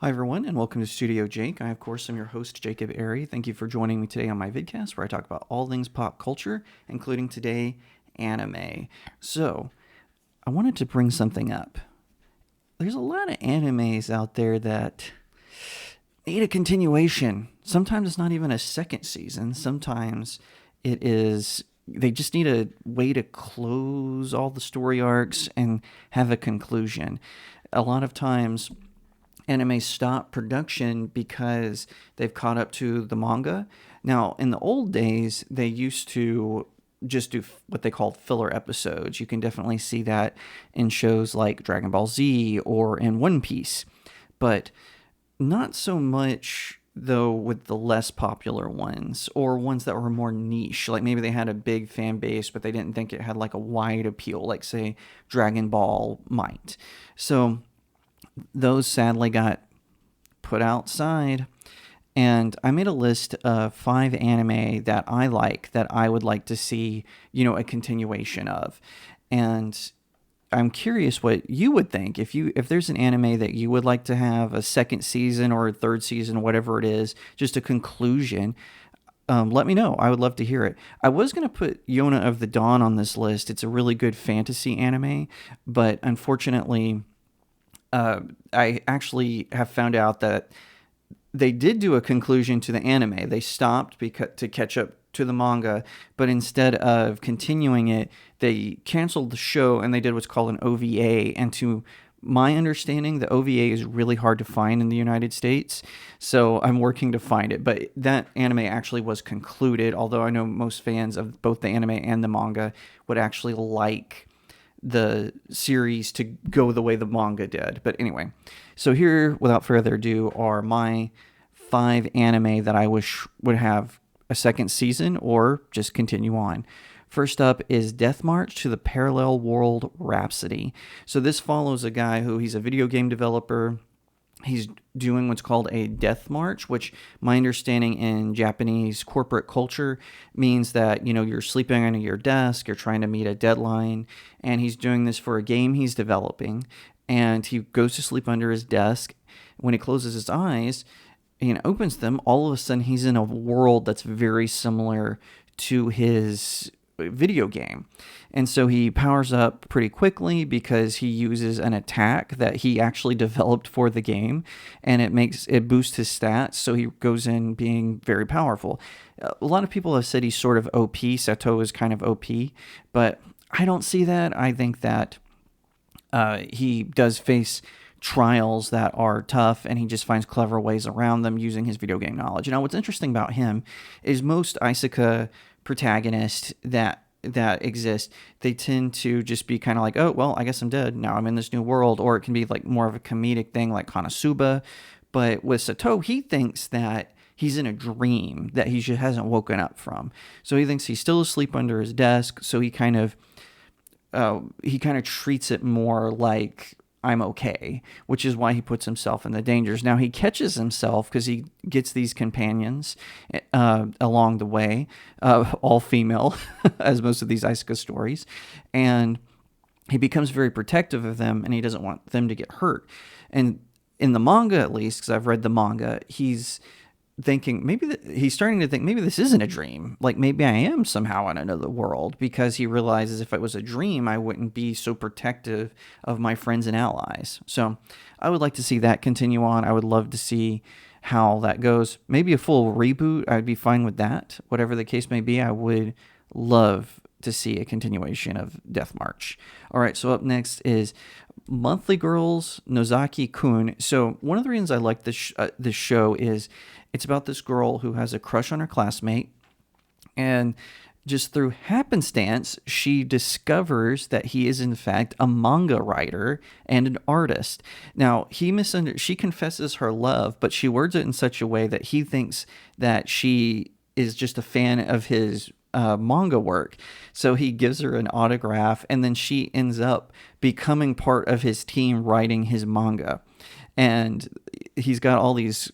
Hi everyone, and welcome to StudioJake. I, of course, am your host, Jacob Airy. Thank you for joining me today on my vidcast, where I talk about all things pop culture, including today, anime. So, I wanted to bring something up. There's a lot of animes out there that need a continuation. Sometimes it's not even a second season. Sometimes it is they just need a way to close all the story arcs and have a conclusion. A lot of times anime stop production because they've caught up to the manga. Now, in the old days, they used to just do what they called filler episodes. You can definitely see that in shows like Dragon Ball Z or in One Piece, but not so much though with the less popular ones or ones that were more niche. Like maybe they had a big fan base, but they didn't think it had like a wide appeal, like say Dragon Ball might. So those sadly got put outside. And I made a list of 5 anime that I like that I would like to see, a continuation of. And I'm curious what you would think if there's an anime that you would like to have a second season or a third season, whatever it is, just a conclusion. Let me know. I would love to hear it. I was going to put Yona of the Dawn on this list. It's a really good fantasy anime, but unfortunately, I actually have found out that they did do a conclusion to the anime. They stopped to catch up to the manga, but instead of continuing it, they canceled the show and they did what's called an OVA. And to my understanding, the OVA is really hard to find in the United States, so I'm working to find it. But that anime actually was concluded, although I know most fans of both the anime and the manga would actually like the series to go the way the manga did. But anyway, so here, without further ado, are my 5 anime that I wish would have a second season or just continue on. First up is Death March to the Parallel World Rhapsody. So this follows a guy he's a video game developer. He's doing what's called a death march, which my understanding in Japanese corporate culture means that, you're sleeping under your desk, you're trying to meet a deadline, and he's doing this for a game he's developing, and he goes to sleep under his desk. When he closes his eyes and opens them, all of a sudden he's in a world that's very similar to his video game. And so he powers up pretty quickly because he uses an attack that he actually developed for the game, and it boosts his stats, so he goes in being very powerful. A lot of people have said he's sort of OP. Sato is kind of OP, but I don't see that. I think that he does face trials that are tough, and he just finds clever ways around them using his video game knowledge. Now, what's interesting about him is most Isekai protagonists that exist, they tend to just be kind of like, oh, well, I guess I'm dead. Now I'm in this new world. Or it can be like more of a comedic thing like Konosuba. But with Sato, he thinks that he's in a dream that he just hasn't woken up from. So he thinks he's still asleep under his desk. So he kind of treats it more like I'm okay, which is why he puts himself in the dangers. Now he catches himself because he gets these companions along the way, all female, as most of these Isekai stories, and he becomes very protective of them, and he doesn't want them to get hurt. And in the manga, at least, because I've read the manga, he's starting to think maybe this isn't a dream. Like maybe I am somehow in another world, because he realizes if it was a dream, I wouldn't be so protective of my friends and allies. So I would like to see that continue on. I would love to see how that goes. Maybe a full reboot. I'd be fine with that. Whatever the case may be, I would love to see a continuation of Death March. All right, so up next is Monthly Girls Nozaki-kun. So one of the reasons I like this show is it's about this girl who has a crush on her classmate, and just through happenstance, she discovers that he is in fact a manga writer and an artist. Now, she confesses her love, but she words it in such a way that he thinks that she is just a fan of his manga work. So he gives her an autograph, and then she ends up becoming part of his team writing his manga. And he's got all these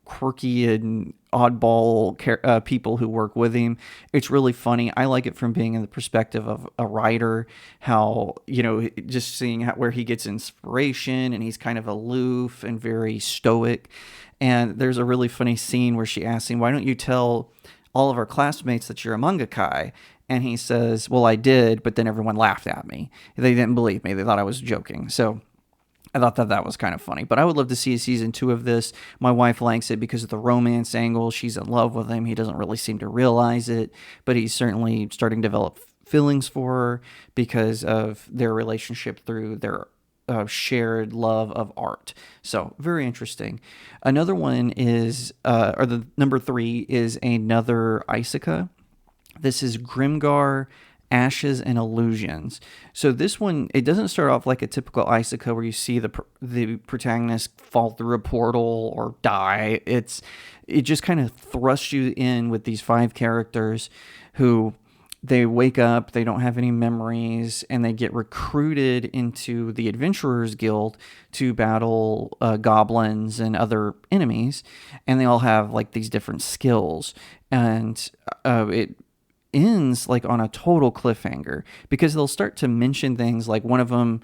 quirky and oddball people who work with him. It's really funny. I like it from being in the perspective of a writer, how, just seeing where he gets inspiration, and he's kind of aloof and very stoic. And there's a really funny scene where she asks him, why don't you tell all of our classmates that you're a mangaka? And he says, well, I did, but then everyone laughed at me. They didn't believe me. They thought I was joking. So I thought that was kind of funny. But I would love to see a season 2 of this. My wife likes it because of the romance angle. She's in love with him. He doesn't really seem to realize it, but he's certainly starting to develop feelings for her because of their relationship through their shared love of art. So very interesting. Another one is, or the number 3 is another isekai. This is Grimgar, Ashes and Illusions. So this one, it doesn't start off like a typical isekai where you see the protagonist fall through a portal or die. It just kind of thrusts you in with these 5 characters who they wake up, they don't have any memories, and they get recruited into the Adventurers Guild to battle goblins and other enemies, and they all have like these different skills, and it ends like on a total cliffhanger because they'll start to mention things like one of them,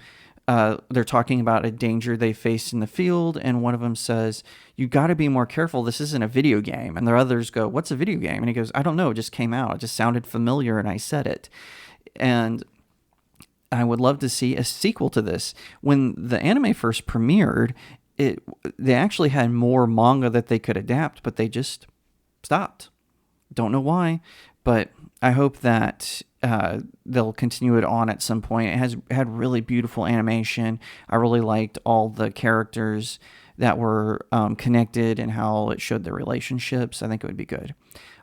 they're talking about a danger they faced in the field, and one of them says, you got to be more careful, this isn't a video game. And the others go, what's a video game? And he goes, I don't know, it just came out, it just sounded familiar and I said it. And I would love to see a sequel to this. When the anime first premiered, they actually had more manga that they could adapt, but they just stopped. Don't know why, but I hope that they'll continue it on at some point. It has had really beautiful animation. I really liked all the characters that were connected and how it showed their relationships. I think it would be good.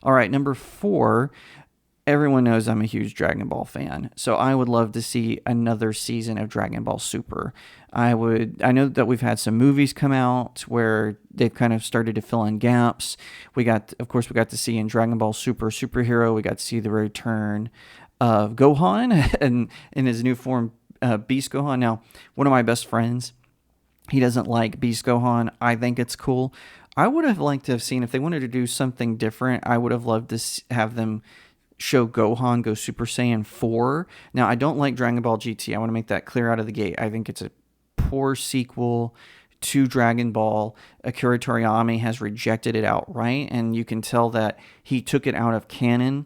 All right, number 4. Everyone knows I'm a huge Dragon Ball fan, so I would love to see another season of Dragon Ball Super. I know that we've had some movies come out where they've kind of started to fill in gaps. We got to see in Dragon Ball Super Superhero, we got to see the return of Gohan and in his new form, Beast Gohan. Now, one of my best friends, he doesn't like Beast Gohan. I think it's cool. I would have liked to have seen, if they wanted to do something different, I would have loved to have them show Gohan go Super Saiyan 4. Now, I don't like Dragon Ball GT. I want to make that clear out of the gate. I think it's a poor sequel to Dragon Ball. Akira Toriyama has rejected it outright, and you can tell that he took it out of canon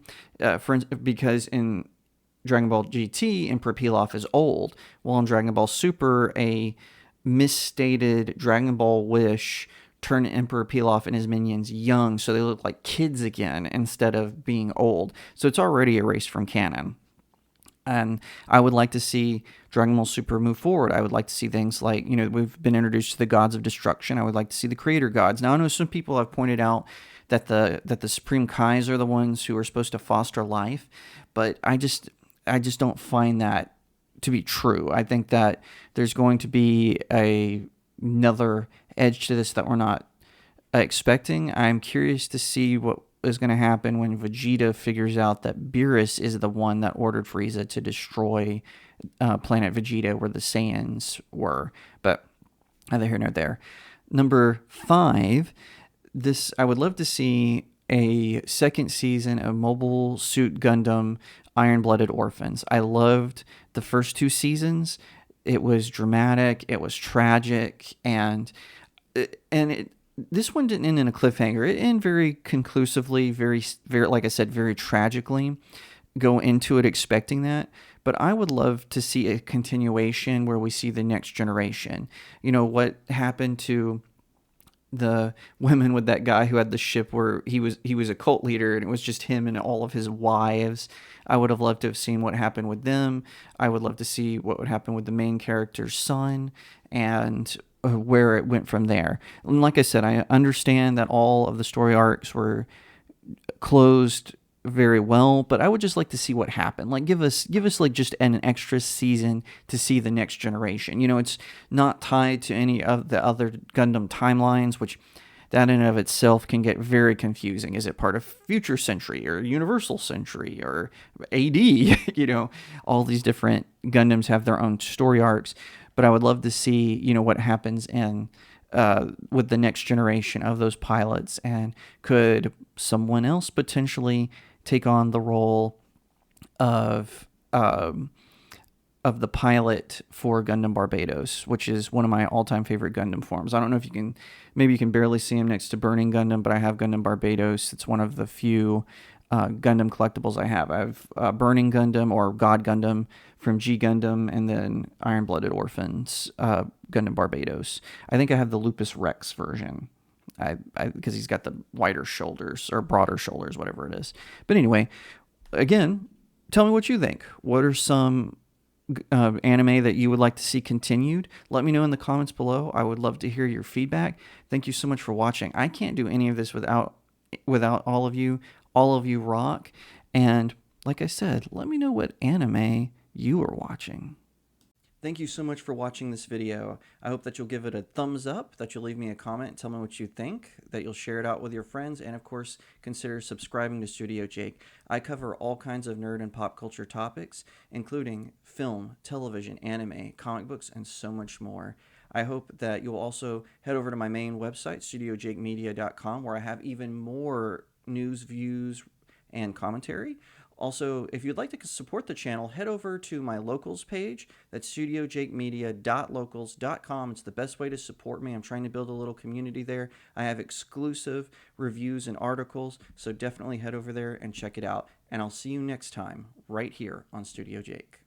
because in Dragon Ball GT, Emperor Pilaf is old, while in Dragon Ball Super, a misstated Dragon Ball wish turn Emperor Pilaf and his minions young, so they look like kids again instead of being old. So it's already erased from canon. And I would like to see Dragon Ball Super move forward. I would like to see things like, we've been introduced to the gods of destruction. I would like to see the creator gods. Now, I know some people have pointed out that the Supreme Kais are the ones who are supposed to foster life, but I just don't find that to be true. I think that there's going to be another edge to this that we're not expecting. I'm curious to see what is going to happen when Vegeta figures out that Beerus is the one that ordered Frieza to destroy planet Vegeta where the Saiyans were. But neither here nor there. Number 5, I would love to see a second season of Mobile Suit Gundam Iron-Blooded Orphans. I loved the first 2 seasons. It was dramatic, it was tragic, and this one didn't end in a cliffhanger. It ended very conclusively, very, very, like I said, very tragically. Go into it expecting that. But I would love to see a continuation where we see the next generation. What happened to the women with that guy who had the ship where he was a cult leader and it was just him and all of his wives. I would have loved to have seen what happened with them. I would love to see what would happen with the main character's son and where it went from there. And like I said, I understand that all of the story arcs were closed very well, but I would just like to see what happened. Like give us like just an extra season to see the next generation. It's not tied to any of the other Gundam timelines, which that in and of itself can get very confusing. Is it part of Future Century or Universal Century or AD? All these different Gundams have their own story arcs, but I would love to see, what happens in with the next generation of those pilots, and could someone else potentially take on the role of the pilot for Gundam Barbados, which is one of my all-time favorite Gundam forms. I don't know if you can, maybe you can barely see him next to Burning Gundam, but I have Gundam Barbados. It's one of the few Gundam collectibles I have. I have Burning Gundam or God Gundam from G Gundam, and then Iron Blooded Orphans Gundam Barbados. I think I have the Lupus Rex version. Because he's got the wider shoulders or broader shoulders, whatever it is. But anyway, again, tell me what you think. What are some anime that you would like to see continued? Let me know in the comments below. I would love to hear your feedback. Thank you so much for watching. I can't do any of this without all of you. All of you rock. And like I said, let me know what anime you are watching. Thank you so much for watching this video. I hope that you'll give it a thumbs up, that you'll leave me a comment and tell me what you think, that you'll share it out with your friends, and of course, consider subscribing to StudioJake. I cover all kinds of nerd and pop culture topics, including film, television, anime, comic books, and so much more. I hope that you'll also head over to my main website, StudioJakeMedia.com, where I have even more news, views, and commentary. Also, if you'd like to support the channel, head over to my locals page. That's studiojakemedia.locals.com. It's the best way to support me. I'm trying to build a little community there. I have exclusive reviews and articles, so definitely head over there and check it out. And I'll see you next time right here on Studio Jake.